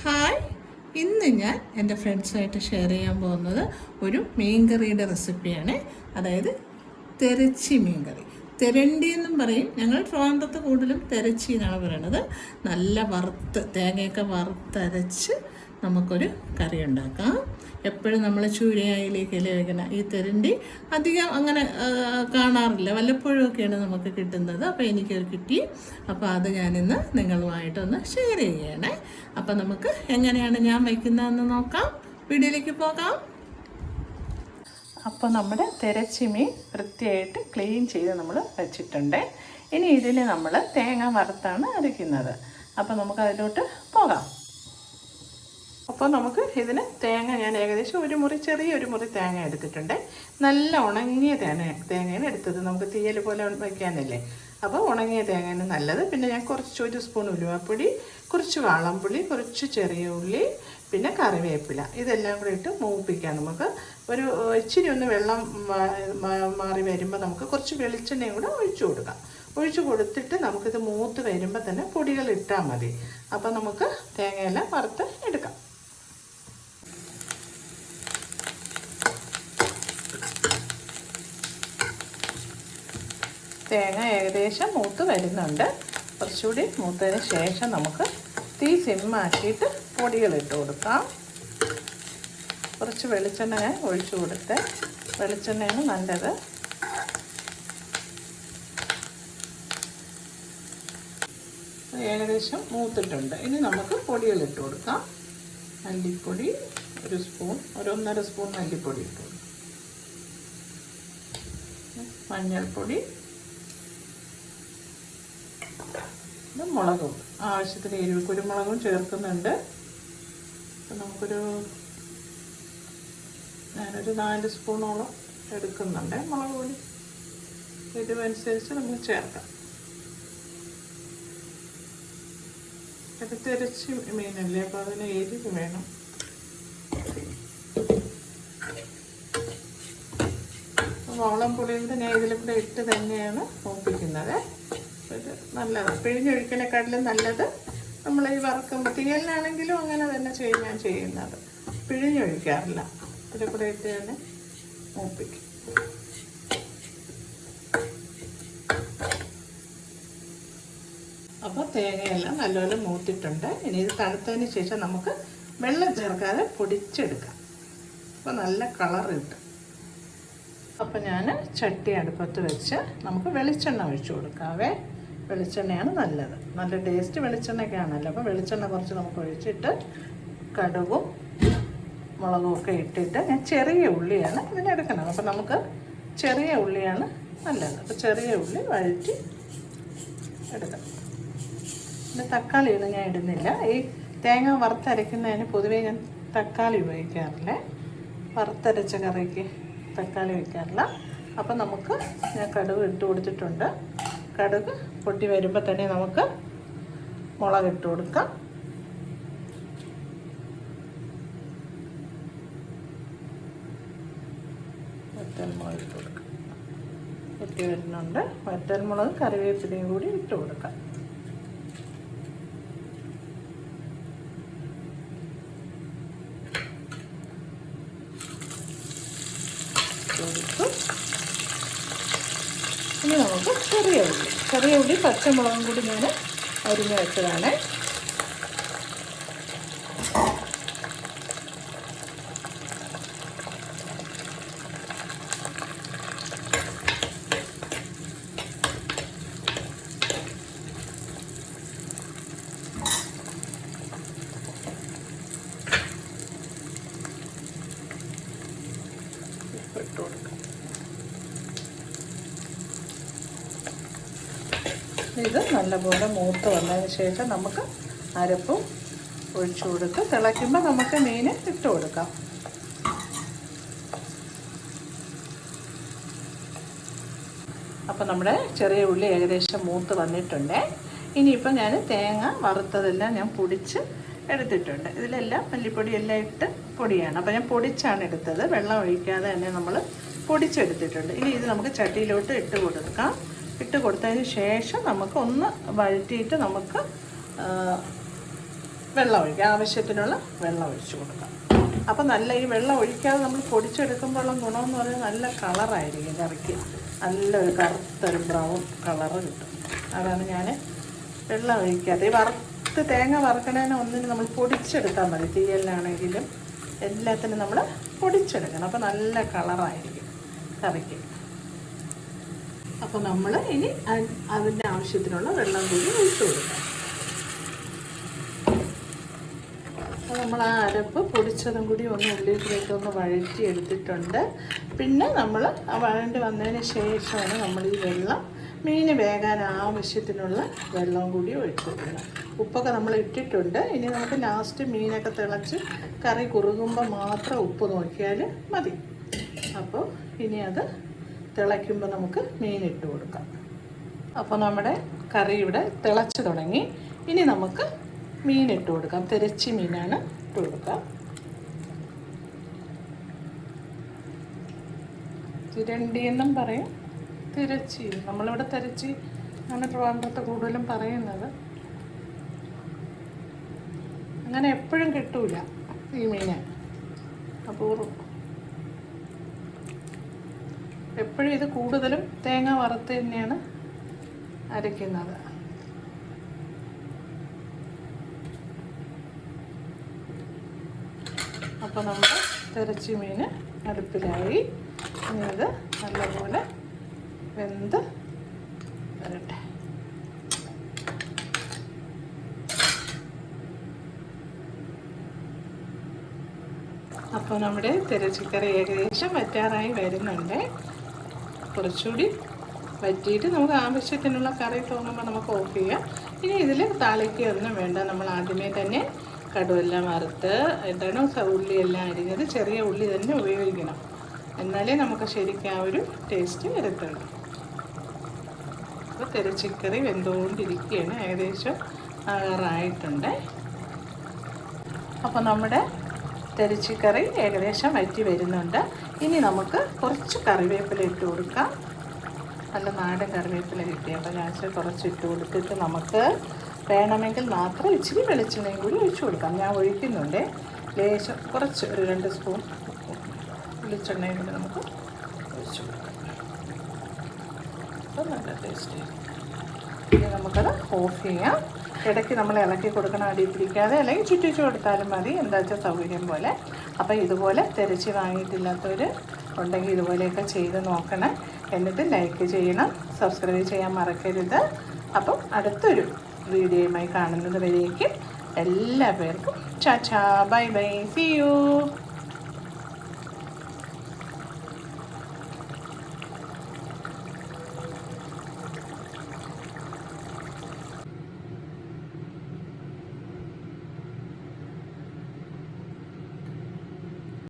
Hi, ഇന്ന് ഞാൻ എൻ്റെ ഫ്രണ്ട്സുമായിട്ട് ഷെയർ ചെയ്യാൻ പോകുന്നത് ഒരു മീൻകറിയുടെ റെസിപ്പിയാണ്. അതായത് തെരച്ചി മീൻകറി. തെരണ്ടി എന്നും പറയും. ഞങ്ങൾ ട്രിവാൻഡ്രത്ത് കൂടുതലും തെരച്ചി എന്നാണ് പറയുന്നത്. നല്ല തേങ്ങയൊക്കെ വറുത്തരച്ച് നമുക്കൊരു കറി ഉണ്ടാക്കാം. എപ്പോഴും നമ്മൾ ചൂരയായിലേക്കല്ലേ വയ്ക്കുന്ന ഈ തെരണ്ടി അധികം അങ്ങനെ കാണാറില്ല, വല്ലപ്പോഴും ഒക്കെയാണ് നമുക്ക് കിട്ടുന്നത്. അപ്പോൾ എനിക്കത് കിട്ടി. അപ്പോൾ അത് ഞാനിന്ന് നിങ്ങളുമായിട്ടൊന്ന് ഷെയർ ചെയ്യണേ. അപ്പോൾ നമുക്ക് എങ്ങനെയാണ് ഞാൻ വയ്ക്കുന്നതെന്ന് നോക്കാം. വീഡിയോയിലേക്ക് പോകാം. അപ്പോൾ നമ്മുടെ തെരച്ചി മീൻ വൃത്തിയായിട്ട് ക്ലീൻ ചെയ്ത് നമ്മൾ വെച്ചിട്ടുണ്ട്. ഇനി ഇതിന് നമ്മൾ തേങ്ങ വറുത്താണ് അരയ്ക്കുന്നത്. അപ്പോൾ നമുക്ക് അതിലോട്ട് പോകാം. അപ്പോൾ നമുക്ക് ഇതിന് തേങ്ങ ഞാൻ ഏകദേശം ചെറിയൊരു മുറി തേങ്ങ എടുത്തിട്ടുണ്ട്. നല്ല ഉണങ്ങിയ തേങ്ങയാണ് എടുത്തത്. നമുക്ക് തീയൽ പോലെ വയ്ക്കാനല്ലേ, അപ്പോൾ ഉണങ്ങിയ തേങ്ങയാണ് നല്ലത്. പിന്നെ ഞാൻ ഒരു സ്പൂൺ ഉലുവാപ്പൊടി, കുറച്ച് വാളംപുളി, കുറച്ച് ചെറിയ ഉള്ളി, പിന്നെ കറിവേപ്പില, ഇതെല്ലാം കൂടെ ഇട്ട് മൂപ്പിക്കാം. നമുക്ക് ഇച്ചിരി ഒന്ന് വെള്ളം മാറി വരുമ്പോൾ നമുക്ക് കുറച്ച് വെളിച്ചെണ്ണയും കൂടെ ഒഴിച്ചു കൊടുത്തിട്ട് നമുക്കിത് മൂത്ത് വരുമ്പോൾ തന്നെ പൊടികൾ ഇട്ടാൽ മതി. അപ്പോൾ നമുക്ക് തേങ്ങയെല്ലാം വറുത്ത് എടുക്കാം. തേങ്ങ ഏകദേശം മൂത്ത് വരുന്നുണ്ട്. കുറച്ചുകൂടി മൂത്തതിന് ശേഷം നമുക്ക് തീ സിമ്മാക്കിയിട്ട് പൊടികൾ ഇട്ട് കൊടുക്കാം. കുറച്ച് വെളിച്ചെണ്ണ ഞാൻ ഒഴിച്ചു കൊടുത്ത്, വെളിച്ചെണ്ണയാണ് നല്ലത്. ഏകദേശം മൂത്തിട്ടുണ്ട്. ഇനി നമുക്ക് പൊടികൾ ഇട്ട് കൊടുക്കാം. മല്ലിപ്പൊടി ഒരു 1.5 സ്പൂൺ മല്ലിപ്പൊടി ഇട്ട് കൊടുക്കാം. മഞ്ഞൾപ്പൊടി, മുളകും ആവശ്യത്തിന് എരിവ്, കുരുമുളകും ചേർക്കുന്നുണ്ട്. അപ്പം ഞാനൊരു 4 സ്പൂണോളം എടുക്കുന്നുണ്ട് മുളക് പൊടി. എരിവനുസരിച്ച് നമ്മൾ ചേർക്കാം. ഇത് തിരച്ചി മീനല്ലേ, അപ്പോൾ അതിന് എരിവ് വേണം. വാളംപുളിയും കൂടെ ഞാൻ ഇതിൽ കൂടെ ഇട്ട് തന്നെയാണ് മൂപ്പിക്കുന്നത്. ഇത് നല്ലതാണ്. പിഴിഞ്ഞൊഴിക്കണേക്കാട്ടിലും നല്ലത് നമ്മൾ ഈ വറക്കുമ്പോൾ തീയലിനാണെങ്കിലും അങ്ങനെ തന്നെ ഞാൻ ചെയ്യുന്നത്. പിഴിഞ്ഞൊഴിക്കാറില്ല, ഇതിൽ കൂടെ ഇട്ട് തന്നെ മൂപ്പിക്കും. അപ്പോൾ തേങ്ങയെല്ലാം നല്ലപോലെ മൂത്തിട്ടുണ്ട്. ഇനി ഇത് തണുത്തതിന് ശേഷം നമുക്ക് വെള്ളം ചേർക്കാതെ പൊടിച്ചെടുക്കാം. അപ്പോൾ നല്ല കളർ കിട്ടും. അപ്പോൾ ഞാൻ ചട്ടി അടുപ്പത്ത് വെച്ച് നമുക്ക് വെളിച്ചെണ്ണ ഒഴിച്ചു കൊടുക്കാവേ. വെളിച്ചെണ്ണയാണ് നല്ലത്. നല്ല ടേസ്റ്റ് വെളിച്ചെണ്ണയ്ക്കാണല്ലോ. അപ്പോൾ വെളിച്ചെണ്ണ കുറച്ച് നമുക്ക് ഒഴിച്ചിട്ട് കടുകും മുളകും ഒക്കെ ഇട്ടിട്ട്, ഞാൻ ചെറിയ ഉള്ളിയാണ് ഇതിനെടുക്കുന്നത്. അപ്പോൾ നമുക്ക് ചെറിയ ഉള്ളിയാണ് നല്ലത്. അപ്പോൾ ചെറിയ ഉള്ളി വഴറ്റി എടുക്കാം. പിന്നെ തക്കാളിയൊന്നും ഞാൻ ഇടുന്നില്ല. ഈ തേങ്ങ വറുത്തരയ്ക്കുന്നതിന് പൊതുവേ ഞാൻ തക്കാളി ഉപയോഗിക്കാറില്ല. വറുത്തരച്ച കറിക്ക് തക്കാളി വയ്ക്കാറില്ല. അപ്പം നമുക്ക് ഞാൻ കടുക് ഇട്ട് കൊടുത്തിട്ടുണ്ട്. കടുക് പൊട്ടി വരുമ്പോൾ തന്നെ നമുക്ക് മുളക് ഇട്ട് കൊടുക്കാം. വറ്റൽമുളക് ഇട്ട് കൊടുക്കാം. പൊട്ടി വരുന്നുണ്ട്. വറ്റൽമുളക് കറിവേപ്പിലയും കൂടി ഇട്ട് കൊടുക്കാം. ഇനി നമുക്ക് ചെറിയ ഉള്ളി പച്ചമുളകും കൂടി ഞാൻ അരിഞ്ഞ് വെച്ചതാണ്. ഇട്ട് കൊടുക്കാം. ഇത് നല്ലപോലെ മൂത്ത് വന്നതിന് ശേഷം നമുക്ക് അരപ്പും ഒഴിച്ചു കൊടുത്ത് തിളയ്ക്കുമ്പോൾ നമുക്ക് മീൻ ഇട്ട് കൊടുക്കാം. അപ്പോൾ നമ്മുടെ ചെറിയ ഉള്ളി ഏകദേശം മൂത്ത് വന്നിട്ടുണ്ട്. ഇനിയിപ്പോൾ ഞാൻ തേങ്ങ വറുത്തതെല്ലാം ഞാൻ പൊടിച്ച് എടുത്തിട്ടുണ്ട്. ഇതിലെല്ലാം മല്ലിപ്പൊടി എല്ലാം ഇട്ട് പൊടിയാണ്. അപ്പോൾ ഞാൻ പൊടിച്ചാണ് എടുത്തത്. വെള്ളം ഒഴിക്കാതെ തന്നെ നമ്മൾ പൊടിച്ചെടുത്തിട്ടുണ്ട്. ഇനി ഇത് നമുക്ക് ചട്ടിയിലോട്ട് ഇട്ട് കൊടുക്കാം. ഇട്ട് കൊടുത്തതിന് ശേഷം നമുക്ക് ഒന്ന് വഴറ്റിയിട്ട് നമുക്ക് വെള്ളം ഒഴിക്കുക, ആവശ്യത്തിനുള്ള വെള്ളം ഒഴിച്ചു കൊടുക്കാം. അപ്പോൾ നല്ല ഈ വെള്ളം ഒഴിക്കാതെ നമ്മൾ പൊടിച്ചെടുക്കുമ്പോഴുള്ള ഗുണമെന്ന് പറഞ്ഞാൽ നല്ല കളറായിരിക്കും കറിക്ക്, നല്ലൊരു കറുത്തൊരു ബ്രൗൺ കളറ് കിട്ടും. അതാണ് ഞാൻ വെള്ളം ഒഴിക്കാതെ. ഈ തേങ്ങ വറുക്കണേനെ ഒന്നിന് നമ്മൾ പൊടിച്ചെടുത്താൽ മതി. തീയലിനാണെങ്കിലും എല്ലാത്തിനും നമ്മൾ പൊടിച്ചെടുക്കണം. അപ്പോൾ നല്ല കളറായിരിക്കും കറിക്ക്. അപ്പോൾ നമ്മൾ ഇനി അതിൻ്റെ ആവശ്യത്തിനുള്ള വെള്ളം കൂടി ഒഴിച്ചു കൊടുക്കാം. അപ്പോൾ നമ്മൾ ആ അരപ്പ് പൊടിച്ചതും കൂടി ഒന്ന് ഉള്ളിലേക്കൊന്ന് വഴറ്റി എടുത്തിട്ടുണ്ട്. പിന്നെ നമ്മൾ ആ വഴണ്ടി വന്നതിന് ശേഷമാണ് നമ്മൾ ഈ വെള്ളം, മീൻ വേകാൻ ആവശ്യത്തിനുള്ള വെള്ളവും കൂടി ഒഴിച്ചു കൊടുക്കണം. ഉപ്പൊക്കെ നമ്മൾ ഇട്ടിട്ടുണ്ട്. ഇനി നമുക്ക് ലാസ്റ്റ് മീനൊക്കെ തിളച്ച് കറി കുറുകുമ്പോൾ മാത്രം ഉപ്പ് നോക്കിയാൽ മതി. അപ്പോൾ ഇനി അത് തിളയ്ക്കുമ്പോൾ നമുക്ക് മീൻ ഇട്ട് കൊടുക്കാം. അപ്പോൾ നമ്മുടെ കറി ഇവിടെ തിളച്ച് തുടങ്ങി. ഇനി നമുക്ക് മീൻ ഇട്ട് കൊടുക്കാം. തിരച്ചി മീനാണ് ഇട്ട് കൊടുക്കാം. തിരണ്ടി എന്നും പറയും, തിരച്ചി. നമ്മളിവിടെ തിരച്ചി ആണ് ട്രിവാൻഡ്രത്ത് കൂടുതലും പറയുന്നത്. അങ്ങനെ എപ്പോഴും കിട്ടൂല ഈ മീൻ, അപൂർവം. എപ്പോഴും ഇത് കൂടുതലും തേങ്ങ വറുത്ത് തന്നെയാണ് അരയ്ക്കുന്നത്. അപ്പോൾ നമ്മുടെ തിരച്ചി മീൻ അടുപ്പിലായി. ഇനി ഇത് നല്ലപോലെ വെന്ത് വരട്ടെ. അപ്പോൾ നമ്മുടെ തിരച്ചിക്കറി ഏകദേശം വറ്റാറായി വരുന്നുണ്ട്. കുറച്ചുകൂടി വറ്റിയിട്ട് നമുക്ക് ആവശ്യത്തിനുള്ള കറി തോന്നുമ്പോൾ നമുക്ക് ഓഫ് ചെയ്യാം. ഇനി ഇതിൽ താളിക്കൊന്നും വേണ്ട. നമ്മൾ ആദ്യമേ തന്നെ കടുവെല്ലാം വറുത്ത് ഉള്ളിയെല്ലാം അരിഞ്ഞത് ചെറിയ ഉള്ളി തന്നെ ഉപയോഗിക്കണം. എന്നാലേ നമുക്ക് ശരിക്കും ആ ഒരു ടേസ്റ്റ് വരത്തുള്ളൂ. അപ്പോൾ തിരച്ചിക്കറി വെന്തുകൊണ്ടിരിക്കുകയാണ്, ഏകദേശം ആകാറായിട്ടുണ്ട്. അപ്പോൾ നമ്മുടെ തിരച്ചിക്കറി ഏകദേശം വറ്റി വരുന്നുണ്ട്. ഇനി നമുക്ക് കുറച്ച് കറിവേപ്പില ഇട്ട് കൊടുക്കാം. നല്ല നാടൻ കറിവേപ്പില കിട്ടി. അപ്പോൾ ഞാൻ കുറച്ച് ഇട്ട് കൊടുത്തിട്ട് നമുക്ക് വേണമെങ്കിൽ മാത്രം ഇച്ചിരി വെളിച്ചെണ്ണയും കൂടി ഒഴിച്ചു കൊടുക്കാം. ഞാൻ ഒഴിക്കുന്നുണ്ട് ലേശം, കുറച്ച് ഒരു 2 സ്പൂൺ വെളിച്ചെണ്ണയും കൂടി നമുക്ക് ഒഴിച്ചു കൊടുക്കാം. അപ്പോൾ നല്ല ടേസ്റ്റ്. ഇനി നമുക്കത് ഓഫ് ചെയ്യാം. ഇടയ്ക്ക് നമ്മൾ ഇളക്കി കൊടുക്കണം, അടി പിടിക്കാതെ, അല്ലെങ്കിൽ ചുറ്റിച്ചു കൊടുത്താലും മതി, എന്താ വെച്ചാൽ സൗകര്യം പോലെ. അപ്പോൾ ഇതുപോലെ തിരച്ച് വാങ്ങിയിട്ടില്ലാത്തവർ ഉണ്ടെങ്കിൽ ഇതുപോലെയൊക്കെ ചെയ്ത് നോക്കണം. എന്നിട്ട് ലൈക്ക് ചെയ്യണം, സബ്സ്ക്രൈബ് ചെയ്യാൻ മറക്കരുത്. അപ്പം അടുത്തൊരു വീഡിയോയുമായി കാണുന്നത് വരേക്കും എല്ലാ പേർക്കും ചാച്ചാ, ബൈ ബൈ, സീ യു.